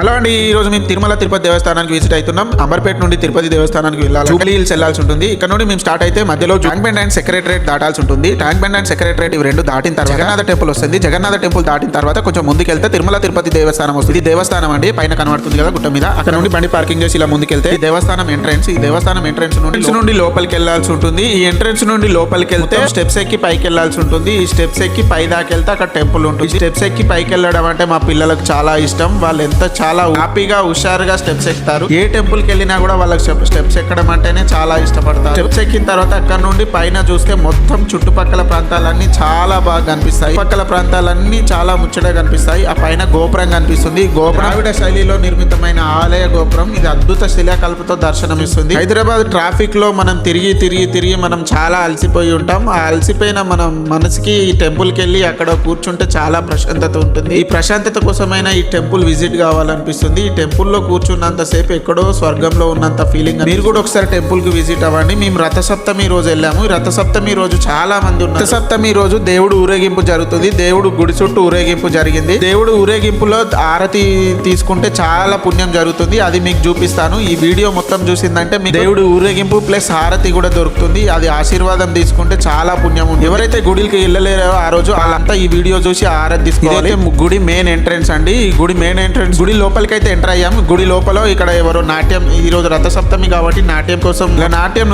Hello అండి, ఈ రోజు మేము తిరుమల తిరుపతి దేవస్థానానికి విజిట్ అవుతున్నాం. అంబర్పేట నుండి తిరుపతి దేవస్థానానికి వెళ్ళాలి. జూబ్లీ హిల్స్ వెళ్ళాల్సి ఉంటుంది. ఇక్కడ నుండి మేము స్టార్ట్ అయితే మధ్యలో ట్యాంక్ బండ్ అండ్ సెక్రటరేట్ దాటాల్సి ఉంటుంది. ట్యాంక్ బండ్ అండ్ సెక్రటరేట్ ఇవి రెండు దాటిన తర్వాత జగన్నాథ టెంపుల్ వస్తుంది. జగన్నాథ టెంపుల్ దాటిన తర్వాత కొంచెం ముందుకెళ్తే తిరుమల తిరుపతి దేవస్థానం వస్తుంది. ఇది దేవస్థానం అండి, పైన కనబడుతుంది కదా గుట్ట మీద. అక్కడ నుండి బండి పార్కింగ్ చేసి ఇలా ముందుకెళ్తే ఈ దేవస్థానం ఎంట్రెన్స్. ఈ దేవస్థానం ఎంట్రెన్స్ నుండి లోపలికి వెళ్ళాల్సి ఉంటుంది. ఈ ఎంట్రెన్స్ నుండి లోపలికి వెళ్తే స్టెప్స్ ఎక్కి పైకి వెళ్ళాల్సి ఉంటుంది. ఈ స్టెప్స్ ఎక్కి పై దాకా వెళ్తే అక్కడ టెంపుల్ ఉంటుంది. స్టెప్స్ ఎక్కి పైకి వెళ్ళడం అంటే మా పిల్లలకు చాలా ఇష్టం. వాళ్ళు ఎంత చాలా హ్యాపీగా హుషారుగా స్టెప్స్ ఎక్కుతారు. ఏ టెంపుల్ కి వెళ్ళినా కూడా వాళ్ళకి స్టెప్స్ ఎక్కడం అంటేనే చాలా ఇష్టపడతారు. స్టెప్స్ ఎక్కిన తర్వాత అక్కడ నుండి పైన చూస్తే మొత్తం చుట్టుపక్కల ప్రాంతాలన్నీ చాలా బాగా కనిపిస్తాయి. పక్కల ప్రాంతాలన్నీ చాలా ముచ్చటగా కనిపిస్తాయి. ఆ పైన గోపురం కనిపిస్తుంది. గోపురం ద్రావిడ శైలిలో నిర్మితమైన ఆలయ గోపురం. ఇది అద్భుత శిలాకల్పతో దర్శనమిస్తుంది. హైదరాబాద్ ట్రాఫిక్ లో మనం తిరిగి మనం చాలా అలసిపోయి ఉంటాం. ఆ అలసిపోయిన మనం మనసుకి ఈ టెంపుల్ కి వెళ్ళి అక్కడ కూర్చుంటే చాలా ప్రశాంతత ఉంటుంది. ఈ ప్రశాంతత కోసమైనా ఈ టెంపుల్ విజిట్ కావాలనిపిస్తుంది. ఈ టెంపుల్ లో కూర్చున్నంత సేపు ఎక్కడో స్వర్గంలో ఉన్నంత ఫీలింగ్. మీరు కూడా ఒకసారి టెంపుల్ కి విజిట్ అవ్వండి. మేము రథసప్తమి రోజు వెళ్ళాము. రథసప్తమి రోజు చాలా మంది ఉన్నారు. రథసప్తమి రోజు దేవుడు ఊరేగింపు జరుగుతుంది. దేవుడు గుడి చుట్టూ ఊరేగింపు జరిగింది. దేవుడు ఊరేగింపులో ఆరతి తీసుకుంటే చాలా పుణ్యం జరుగుతుంది. అది మీకు చూపిస్తాను. ఈ వీడియో మొత్తం చూసిందంటే మీకు దేవుడు ఊరేగింపు ప్లస్ హారతి కూడా దొరుకుతుంది. అది ఆశీర్వాదం తీసుకుంటే చాలా పుణ్యం ఉంది. ఎవరైతే గుడికి వెళ్ళలేరో ఆ రోజు వాళ్ళంతా ఈ వీడియో చూసి హారతి తీసుకోవాలి. గుడి మెయిన్ ఎంట్రెన్స్ అండి. ఈ గుడి మెయిన్ ఎంట్రెన్స్. గుడి లోపలికి అయితే ఎంటర్ అయ్యాము. గుడి లోపల ఇక్కడ ఎవరో నాట్యం, ఈ రోజు రథసప్తమి కాబట్టి నాట్యం కోసం నాట్యం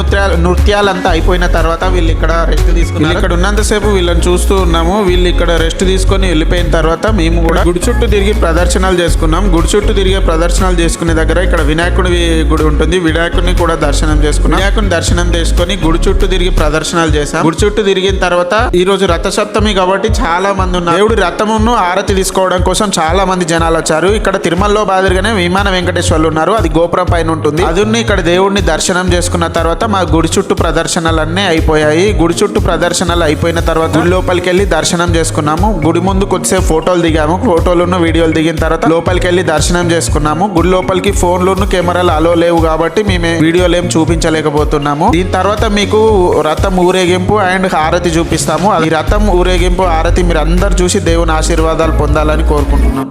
నృత్యాలంతా అయిపోయిన తర్వాత వీళ్ళు ఇక్కడ రెస్ట్ తీసుకున్నారు. ఇక్కడ ఉన్నంతసేపు వీళ్ళని చూస్తూ ఉన్నాము. వీళ్ళు ఇక్కడ రెస్ట్ తీసుకొని వెళ్ళిపోయిన తర్వాత మేము కూడా గుడి చుట్టూ తిరిగి ప్రదర్శనలు చేసుకున్నాం. గుడి చుట్టూ తిరిగే ప్రదర్శనలు చేసుకునే దగ్గర ఇక్కడ వినాయకుడి గుడి ఉంటుంది. వినాయకుడిని కూడా దర్శనం చేసుకున్నాం. వినాయకుడిని దర్శనం చేసుకొని గుడి చుట్టూ తిరిగి ప్రదర్శనలు చేశాం. గుడి చుట్టూ తిరిగిన తర్వాత ఈ రోజు రథసప్తమి కాబట్టి చాలా మంది ఉన్నారు. దేవుడి రథమును ఆరతి తీసుకోవడం కోసం చాలా మంది జనాలు వచ్చారు. ఇక్కడ తిరుమలలో బాదిరిగానే విమాన వెంకటేశ్వర్లు ఉన్నారు. అది గోపురం పైన ఉంటుంది. అది ఇక్కడ దేవుడిని దర్శనం చేసుకున్న తర్వాత మా గుడి చుట్టూ ప్రదర్శనలన్నీ అయిపోయాయి. గుడి చుట్టూ ప్రదర్శనలు అయిపోయిన తర్వాత గుడి లోపలికి వెళ్ళి దర్శనం చేసుకున్నాము. గుడి ముందు కొద్దిసేపు ఫోటోలు దిగాము. ఫోటోలను వీడియోలు దిగిన తర్వాత లోపలికి వెళ్ళి దర్శనం చేసుకున్నాము. గుడి లోపలికి ఫోన్లను కెమెరాలు అలో లేవు కాబట్టి మేము వీడియోలు ఏం చూపించలేకపోతున్నాము. దీని తర్వాత మీకు రథం ఊరేగింపు అండ్ హారతి చూపిస్తాము. ఈ రథం ఊరేగింపు హారతి మీరు అందరు చూసి దేవుని ఆశీర్వాదాలు పొందాలని కోరుకుంటున్నాను.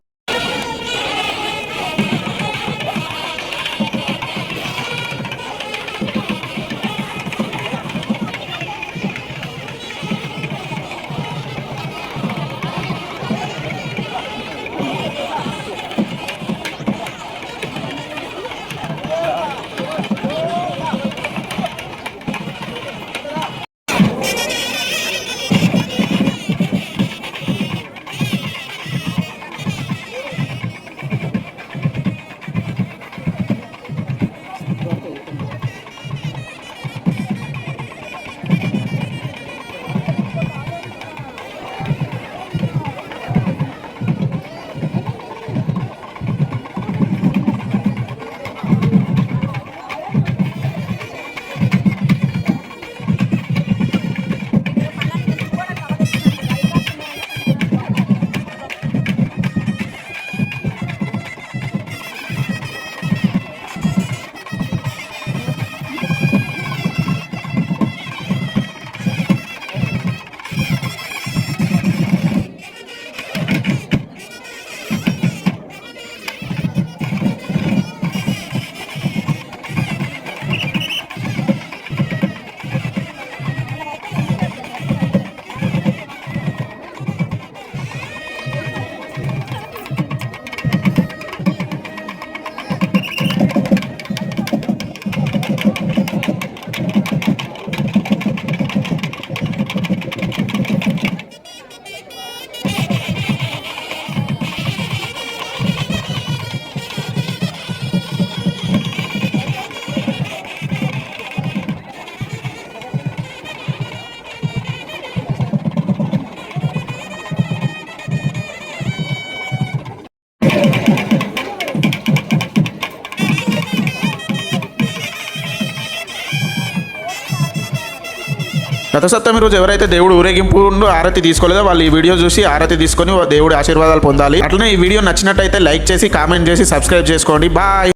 రథసప్తమి రోజు ఎవరైతే దేవుడు ఊరేగింపు ఆరతి తీసుకోలేదో వాళ్ళు ఈ వీడియో చూసి ఆరతి తీసుకొని దేవుడి ఆశీర్వాదాలు పొందాలి. అట్లనే ఈ వీడియో నచ్చినట్టయితే లైక్ చేసి కామెంట్ చేసి సబ్స్క్రైబ్ చేసుకోండి. బాయ్.